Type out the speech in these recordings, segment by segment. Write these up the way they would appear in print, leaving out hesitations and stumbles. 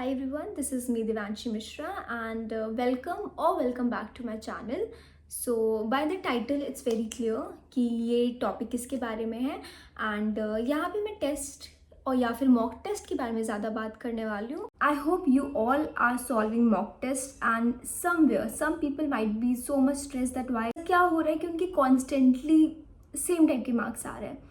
Hi everyone, this is me Devanshi Mishra and welcome back to my channel. So by the title it's very clear कि ये topic किसके बारे में है and यहाँ पे मैं टेस्ट और या फिर मॉक टेस्ट के बारे में ज़्यादा बात करने वाली हूँ. I hope you all are solving mock test and somewhere some people might be so much stress that why क्या हो रहा है कि उनकी कॉन्स्टेंटली सेम टाइप के मार्क्स आ रहे हैं.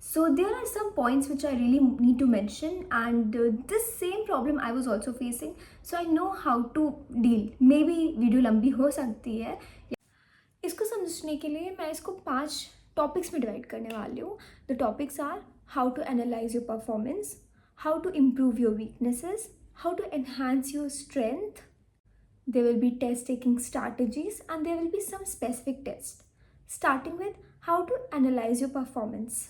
So there are some points which I really need to mention and this same problem I was also facing, so I know how to deal. Maybe video लंबी हो सकती है. इसको समझने के लिए मैं इसको 5 टॉपिक्स में डिवाइड करने वाली हूँ. The topics are how to analyse your performance, how to improve your weaknesses, how to enhance your strength. There will be test taking strategies and there will be some specific tests. Starting with how to analyze your performance.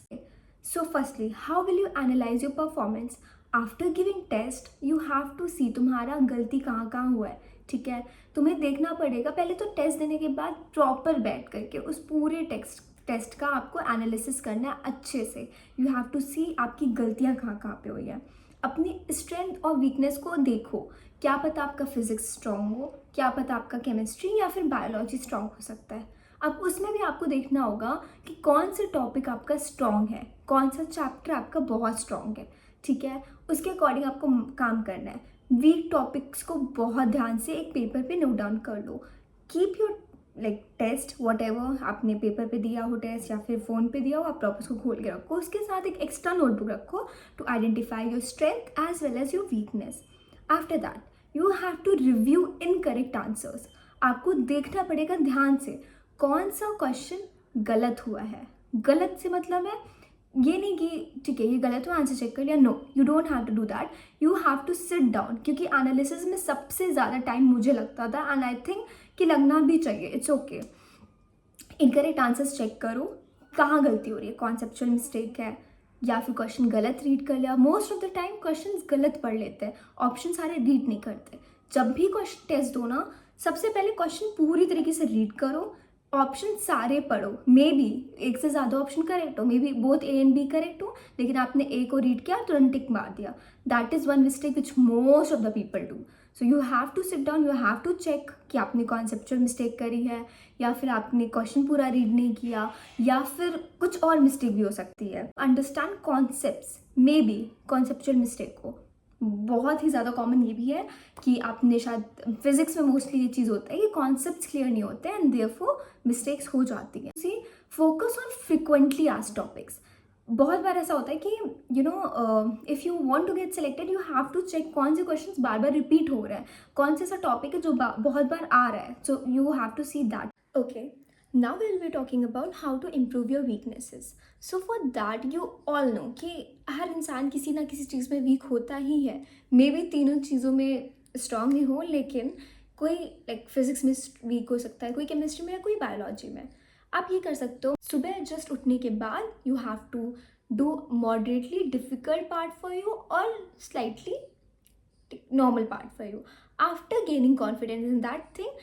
So firstly, how will you analyze your performance? After giving test, you have to see तुम्हारा गलती कहाँ कहाँ हुआ है. ठीक है, तुम्हें देखना पड़ेगा. पहले तो टेस्ट देने के बाद प्रॉपर बैठ करके उस पूरे टेस्ट का आपको एनालिसिस करना है अच्छे से. यू हैव टू सी आपकी गलतियाँ कहाँ कहाँ पे हुई है. अपनी स्ट्रेंथ और वीकनेस को देखो. क्या पता आपका फिजिक्स स्ट्रॉन्ग हो, क्या पता आपका केमिस्ट्री या फिर बायोलॉजी स्ट्रॉन्ग हो सकता है. अब उसमें भी आपको देखना होगा कि कौन सा टॉपिक आपका स्ट्रॉन्ग है, कौन सा चैप्टर आपका बहुत स्ट्रॉन्ग है. ठीक है, उसके अकॉर्डिंग आपको काम करना है. वीक टॉपिक्स को बहुत ध्यान से एक पेपर पे नोट डाउन कर लो. Keep your test whatever आपने पेपर पे दिया हो टेस्ट या फिर फ़ोन पे दिया हो, आप प्रॉपर उसको खोल के रखो. उसके साथ एक एक्स्ट्रा नोटबुक रखो to identify your strength as well as your weakness. After that you have to review incorrect answers. आपको देखना पड़ेगा ध्यान से कौन सा क्वेश्चन गलत हुआ है. गलत से मतलब है ये नहीं कि ठीक है ये गलत हुआ आंसर चेक कर लिया. No, you don't have to do that. You have to sit down, क्योंकि एनालिसिस में सबसे ज़्यादा टाइम मुझे लगता था एंड आई थिंक कि लगना भी चाहिए. It's okay. Incorrect answers check करो कहाँ गलती हो रही है, कॉन्सेप्चुअल मिस्टेक है या फिर क्वेश्चन गलत रीड कर लिया. Most of the time question गलत पढ़ लेते हैं, ऑप्शन सारे रीड नहीं करते. जब भी क्वेश्चन टेस्ट दो ना, सबसे पहले क्वेश्चन पूरी तरीके से रीड करो, ऑप्शन सारे पढ़ो. मे बी एक से ज़्यादा ऑप्शन करेक्ट हो, maybe both A and B correct हो, लेकिन आपने ए को रीड किया तुरंत टिक मार दिया. That is one mistake which most of the people do. So you have to sit down, you have to check कि आपने कॉन्सेप्चुअल मिस्टेक करी है या फिर आपने क्वेश्चन पूरा रीड नहीं किया या फिर कुछ और मिस्टेक भी हो सकती है. Understand concepts. May be conceptual mistake को बहुत ही ज़्यादा कॉमन ये भी है कि आपने शायद फिजिक्स में मोस्टली ये चीज़ होता है कि कॉन्सेप्ट्स क्लियर नहीं होते हैं एंड देयरफॉर मिस्टेक्स हो जाती हैं. See, focus on frequently asked topics. बहुत बार ऐसा होता है कि you know if you want to get selected you have to check कौन से क्वेश्चंस बार बार रिपीट हो रहे हैं, कौन सा ऐसा टॉपिक है जो बहुत बार आ रहा है. So you have to see that. Okay, now we'll be talking about how to improve your weaknesses. So for that you all know कि हर इंसान किसी ना किसी चीज़ में वीक होता ही है. मे बी तीनों चीज़ों में स्ट्रांग ही हो, लेकिन कोई फिजिक्स में वीक हो सकता है, कोई केमिस्ट्री में या कोई बायोलॉजी में. आप ये कर सकते हो, सुबह जस्ट उठने के बाद you have to do moderately difficult part for you और slightly normal part for you. After gaining confidence in that thing,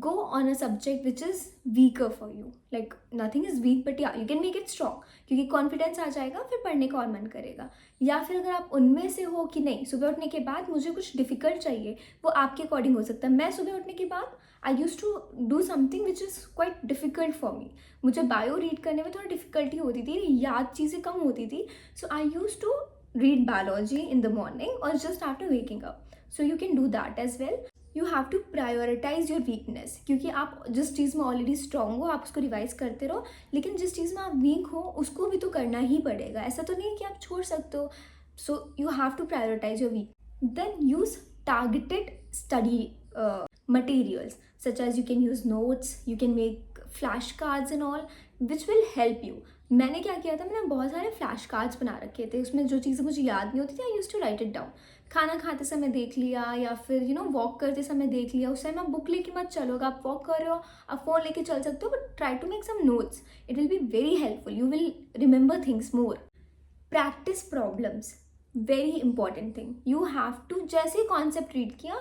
go on a subject which is weaker for you. Like nothing is weak but yeah, you can make it strong. क्योंकि confidence आ जाएगा, फिर पढ़ने का और मन करेगा. या फिर अगर आप उनमें से हो कि नहीं सुबह उठने के बाद मुझे कुछ डिफिकल्ट चाहिए, वो आपके अकॉर्डिंग हो सकता है. मैं सुबह उठने के बाद I used to do something which is quite difficult for me. मुझे बायो रीड करने में थोड़ा डिफिकल्टी होती थी, याद चीज़ें कम होती थी. So I used to read biology in the morning or just after waking up. So you can do that as well. You have to prioritize your weakness, क्योंकि आप जिस चीज़ में ऑलरेडी स्ट्रॉन्ग हो आप उसको रिवाइज करते रहो, लेकिन जिस चीज़ में आप वीक हो उसको भी तो करना ही पड़ेगा. ऐसा तो नहीं कि आप छोड़ सकते हो. So you have to prioritise your weak. Then use targeted study materials such as you can use notes, you can make flashcards and all which will help you. मैंने क्या किया था, मैंने बहुत सारे फ्लैश कार्ड्स बना रखे थे. उसमें जो चीज़ें मुझे याद नहीं होती थी I used to write it down. खाना खाते समय देख लिया या फिर यू नो वॉक करते समय देख लिया. उस टाइम आप बुक लेके मत चलो, अगर आप वॉक कर रहे हो आप फ़ोन लेके चल सकते हो, but try to make some notes. It will be very helpful. You will remember things more. Practice problems, very important thing. You have to जैसे कॉन्सेप्ट रीड किया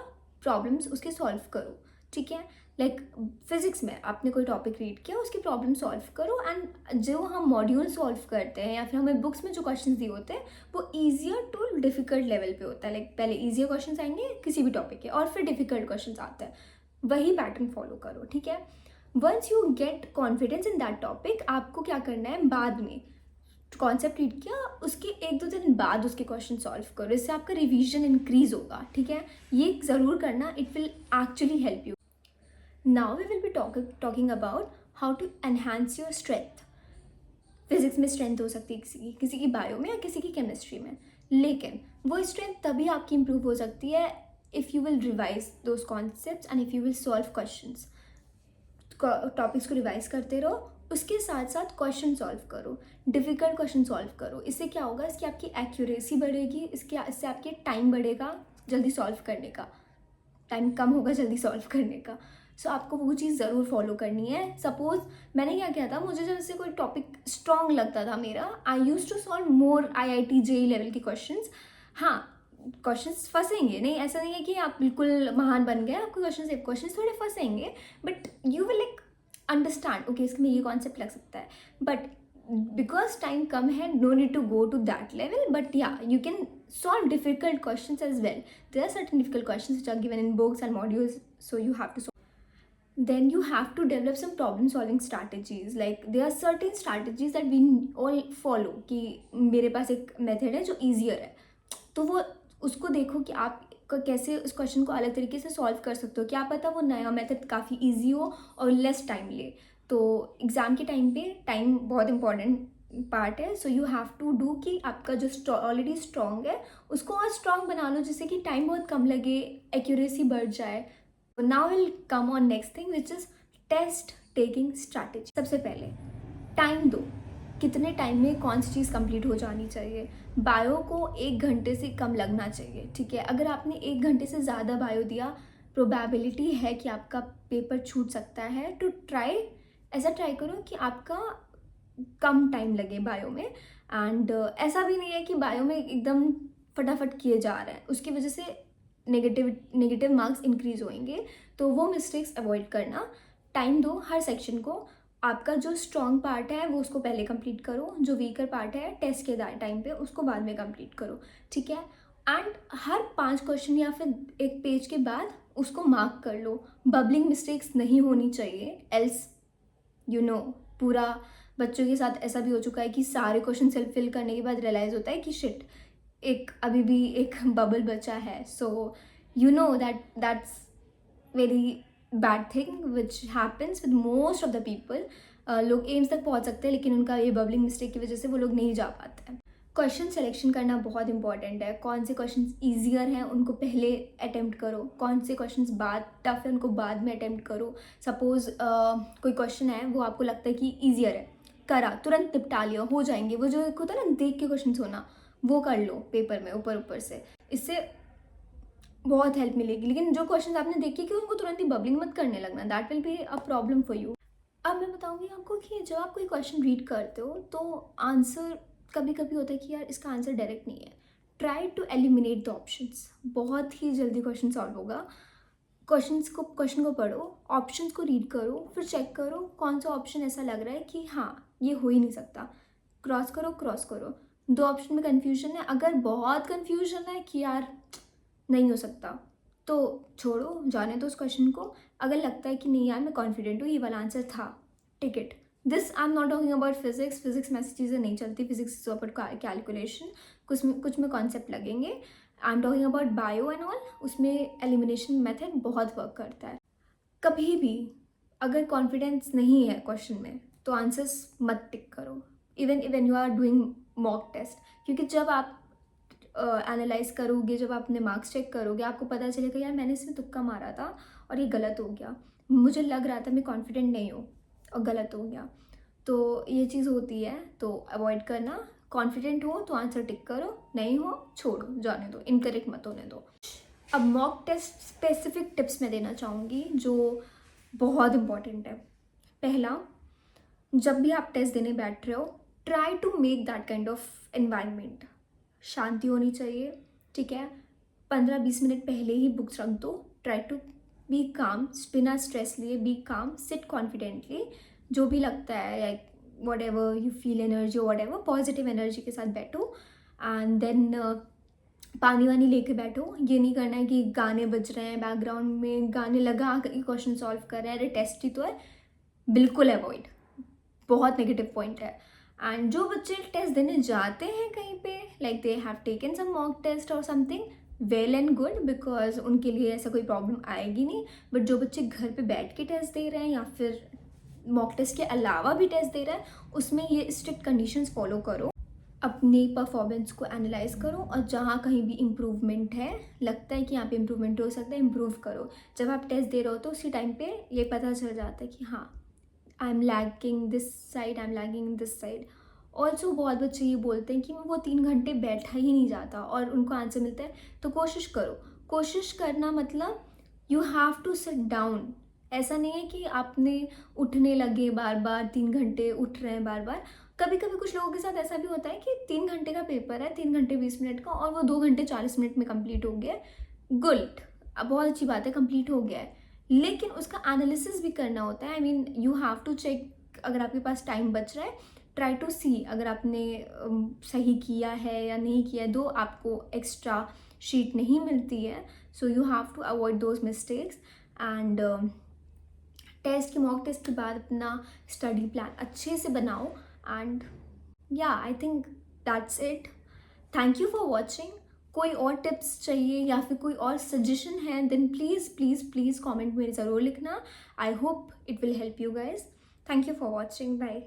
प्रॉब्लम्स उसके सॉल्व करो. ठीक है, लाइक फिजिक्स में आपने कोई टॉपिक रीड किया, उसकी प्रॉब्लम सॉल्व करो, एंड जो हम मॉड्यूल सॉल्व करते हैं या फिर हमें बुक्स में जो क्वेश्चंस दिए होते हैं वो ईजियर टू डिफिकल्ट लेवल पे होता है। लाइक पहले ईजियर क्वेश्चंस आएंगे किसी भी टॉपिक के और फिर डिफिकल्ट क्वेश्चंस आते हैं, वही पैटर्न फॉलो करो, ठीक है। Once you get confidence in that topic, आपको क्या करना है, बाद में कॉन्सेप्ट रीड किया उसके 1-2 दिन बाद उसके क्वेश्चन सॉल्व करो, इससे आपका रिवीजन इंक्रीज होगा, ठीक है। ये ज़रूर करना, it will actually help you. Now we will be talking about how to enhance your strength. Physics में स्ट्रेंथ हो सकती है किसी की बायो में या किसी की केमिस्ट्री में, लेकिन वो स्ट्रेंथ तभी आपकी इंप्रूव हो सकती है if you will revise those concepts and if you will solve questions. Topics को रिवाइज करते रहो, उसके साथ साथ क्वेश्चन सॉल्व करो, डिफ़िकल्ट क्वेश्चन सॉल्व करो। इससे क्या होगा, इसकी आपकी एक्यूरेसी बढ़ेगी, इससे आपके टाइम बढ़ेगा जल्दी सॉल्व करने का, टाइम कम होगा जल्दी सॉल्व करने का। सो आपको वो चीज़ ज़रूर फॉलो करनी है। सपोज मैंने क्या किया था, मुझे जब से कोई टॉपिक स्ट्रॉन्ग लगता था मेरा, I used to solve more IIT JEE level के क्वेश्चंस। हाँ, क्वेश्चंस फंसेंगे नहीं, ऐसा नहीं है कि आप बिल्कुल महान बन गए, आपको क्वेश्चंस थोड़े फंसेंगे, but you will like understand, okay इसमें ये कॉन्सेप्ट लग सकता है, बट बिकॉज टाइम कम है, no need to go to that level, but yeah you can solve difficult questions as well. There are certain difficult questions which are given in books and modules, so you have to solve. Then you have to develop some problem solving strategies. Like there are certain strategies that we all follow कि मेरे पास एक method है जो easier है, तो वो उसको देखो कि आप कैसे उस क्वेश्चन को अलग तरीके से सॉल्व कर सकते हो। क्या पता वो नया मेथड काफ़ी ईजी हो और लेस टाइम ले। तो एग्ज़ाम के टाइम पे टाइम बहुत इंपॉर्टेंट पार्ट है, so you have to do कि आपका जो ऑलरेडी स्ट्रॉन्ग है उसको और स्ट्रॉन्ग बना लो, जिससे कि टाइम बहुत कम लगे, एक्यूरेसी बढ़ जाए। Now will come on next thing which is test taking strategy. सबसे पहले टाइम दो, कितने टाइम में कौन सी चीज़ कंप्लीट हो जानी चाहिए। बायो को 1 घंटे से कम लगना चाहिए, ठीक है। अगर आपने 1 घंटे से ज़्यादा बायो दिया, प्रोबेबिलिटी है कि आपका पेपर छूट सकता है। टू ट्राई, ऐसा ट्राई करो कि आपका कम टाइम लगे बायो में, एंड ऐसा भी नहीं है कि बायो में एकदम फटाफट किए जा रहे हैं, उसकी वजह से नेगेटिव मार्क्स इंक्रीज होंगे, तो वो मिस्टेक्स अवॉइड करना। टाइम दो हर सेक्शन को, आपका जो स्ट्रॉन्ग पार्ट है वो उसको पहले कंप्लीट करो, जो वीकर पार्ट है टेस्ट के टाइम पे उसको बाद में कंप्लीट करो, ठीक है। एंड हर 5 क्वेश्चन या फिर एक पेज के बाद उसको मार्क कर लो। बबलिंग मिस्टेक्स नहीं होनी चाहिए, एल्स पूरा बच्चों के साथ ऐसा भी हो चुका है कि सारे क्वेश्चन सेल्फ फिल करने के बाद रियलाइज़ होता है कि शिट, एक अभी भी एक बबल बचा है। So you know that's very bad thing which happens with most of the people. लोग एम्स तक पहुंच सकते हैं, लेकिन उनका ये बबलिंग मिस्टेक की वजह से वो लोग नहीं जा पाते हैं। क्वेश्चन सिलेक्शन करना बहुत इंपॉर्टेंट है। कौन से क्वेश्चन ईजियर हैं उनको पहले अटेम्प्ट करो, कौन से क्वेश्चन बाद टफ है उनको बाद में अटेम्प्ट करो। सपोज कोई क्वेश्चन है वो आपको लगता है कि ईजियर है, करा तुरंत निपटा लिया, हो जाएंगे। वो जो एक होता है ना देख के क्वेश्चन होना, वो कर लो पेपर में ऊपर से, इससे बहुत हेल्प मिलेगी। लेकिन जो क्वेश्चन आपने देखे कि उनको तुरंत ही बबलिंग मत करने लगना, that will be a problem for you. अब मैं बताऊंगी आपको कि जब आप कोई क्वेश्चन रीड करते हो तो आंसर कभी कभी होता है कि यार इसका आंसर डायरेक्ट नहीं है। Try to eliminate the options, बहुत ही जल्दी क्वेश्चन सॉल्व होगा। क्वेश्चन को पढ़ो, ऑप्शंस को रीड करो, फिर चेक करो कौन सा ऑप्शन ऐसा लग रहा है कि हाँ ये हो ही नहीं सकता, क्रॉस करो। 2 ऑप्शन में कन्फ्यूजन है, अगर बहुत कन्फ्यूजन है कि यार नहीं हो सकता तो छोड़ो, जाने दो उस क्वेश्चन को। अगर लगता है कि नहीं यार मैं कॉन्फिडेंट हूँ ये वाला आंसर था, ticket this. I am not talking about physics में ऐसी चीज़ें नहीं चलती। फिजिक्स इज अबाउट कैलकुलेशन, कुछ में कॉन्सेप्ट लगेंगे। I am talking about bio and all, उसमें एलिमिनेशन मेथड बहुत वर्क करता है। कभी भी अगर कॉन्फिडेंस नहीं है क्वेश्चन में तो आंसर्स मत टिक करो, even you are doing mock test, क्योंकि जब आप एनालाइज करोगे, जब आप अपने मार्क्स चेक करोगे, आपको पता चलेगा यार मैंने इसमें तुक्का मारा था और ये गलत हो गया, मुझे लग रहा था मैं कॉन्फिडेंट नहीं हूँ और गलत हो गया। तो ये चीज़ होती है, तो अवॉइड करना। कॉन्फिडेंट हो तो आंसर टिक करो, नहीं हो छोड़ो, जाने दो, इनकरेक्ट मत होने दो। अब मॉक टेस्ट स्पेसिफिक टिप्स मैं देना चाहूँगी जो बहुत इंपॉर्टेंट है। पहला, जब भी आप टेस्ट देने बैठ रहे हो, try to make that kind of environment. शांति होनी चाहिए, ठीक है। 15-20 मिनट पहले ही बुक्स रख दो, ट्राई टू बी काम, बिना स्ट्रेस लिए बी काम, सिट कॉन्फिडेंटली, जो भी लगता है like what ever you feel energy, what ever positive energy के साथ बैठो एंड देन पानी वानी लेके बैठो। ये नहीं करना है कि गाने बज रहे हैं बैकग्राउंड में, गाने लगा कर क्वेश्चन सॉल्व कर रहे हैं, अरे टेस्ट ही तो है, बिल्कुल अवॉइड, बहुत नेगेटिव पॉइंट है। एंड जो बच्चे टेस्ट देने जाते हैं कहीं पे, like they have taken some mock test और something, well and good, because उनके लिए ऐसा कोई प्रॉब्लम आएगी नहीं। बट जो बच्चे घर पे बैठ के टेस्ट दे रहे हैं या फिर मॉक टेस्ट के अलावा भी टेस्ट दे रहे हैं, उसमें ये स्ट्रिक्ट कंडीशंस फॉलो करो, अपनी परफॉर्मेंस को एनालाइज करो और जहाँ कहीं भी इम्प्रूवमेंट है, लगता है कि यहाँ पे इम्प्रूवमेंट हो सकता है, इम्प्रूव करो। जब आप टेस्ट दे रहे हो तो उसी टाइम पे ये पता चल जाता है कि हाँ I am lagging this side, I am lagging this side. Also बहुत बच्चे ये बोलते हैं कि मैं वो 3 घंटे बैठा ही नहीं जाता और उनको आंसर मिलता है। तो कोशिश करो, कोशिश करना मतलब you have to sit down. ऐसा नहीं है कि आपने उठने लगे बार बार, 3 घंटे उठ रहे हैं बार बार। कभी कभी कुछ लोगों के साथ ऐसा भी होता है कि 3 घंटे का पेपर है, 3 घंटे 20 मिनट का, और वो 2 घंटे 40 मिनट में कंप्लीट हो गया है, गुड, अब बहुत अच्छी बात है, कंप्लीट हो गया है। लेकिन उसका एनालिसिस भी करना होता है। I mean you have to check, अगर आपके पास टाइम बच रहा है, ट्राई टू सी अगर आपने सही किया है या नहीं किया है, दो आपको एक्स्ट्रा शीट नहीं मिलती है, so you have to avoid those mistakes. And test के मॉक टेस्ट के बाद अपना स्टडी प्लान अच्छे से बनाओ। एंड या I think that's it. Thank you for watching. कोई और टिप्स चाहिए या फिर कोई और सजेशन है, then please please please comment में ज़रूर लिखना। I hope it will help you guys. Thank you for watching, bye.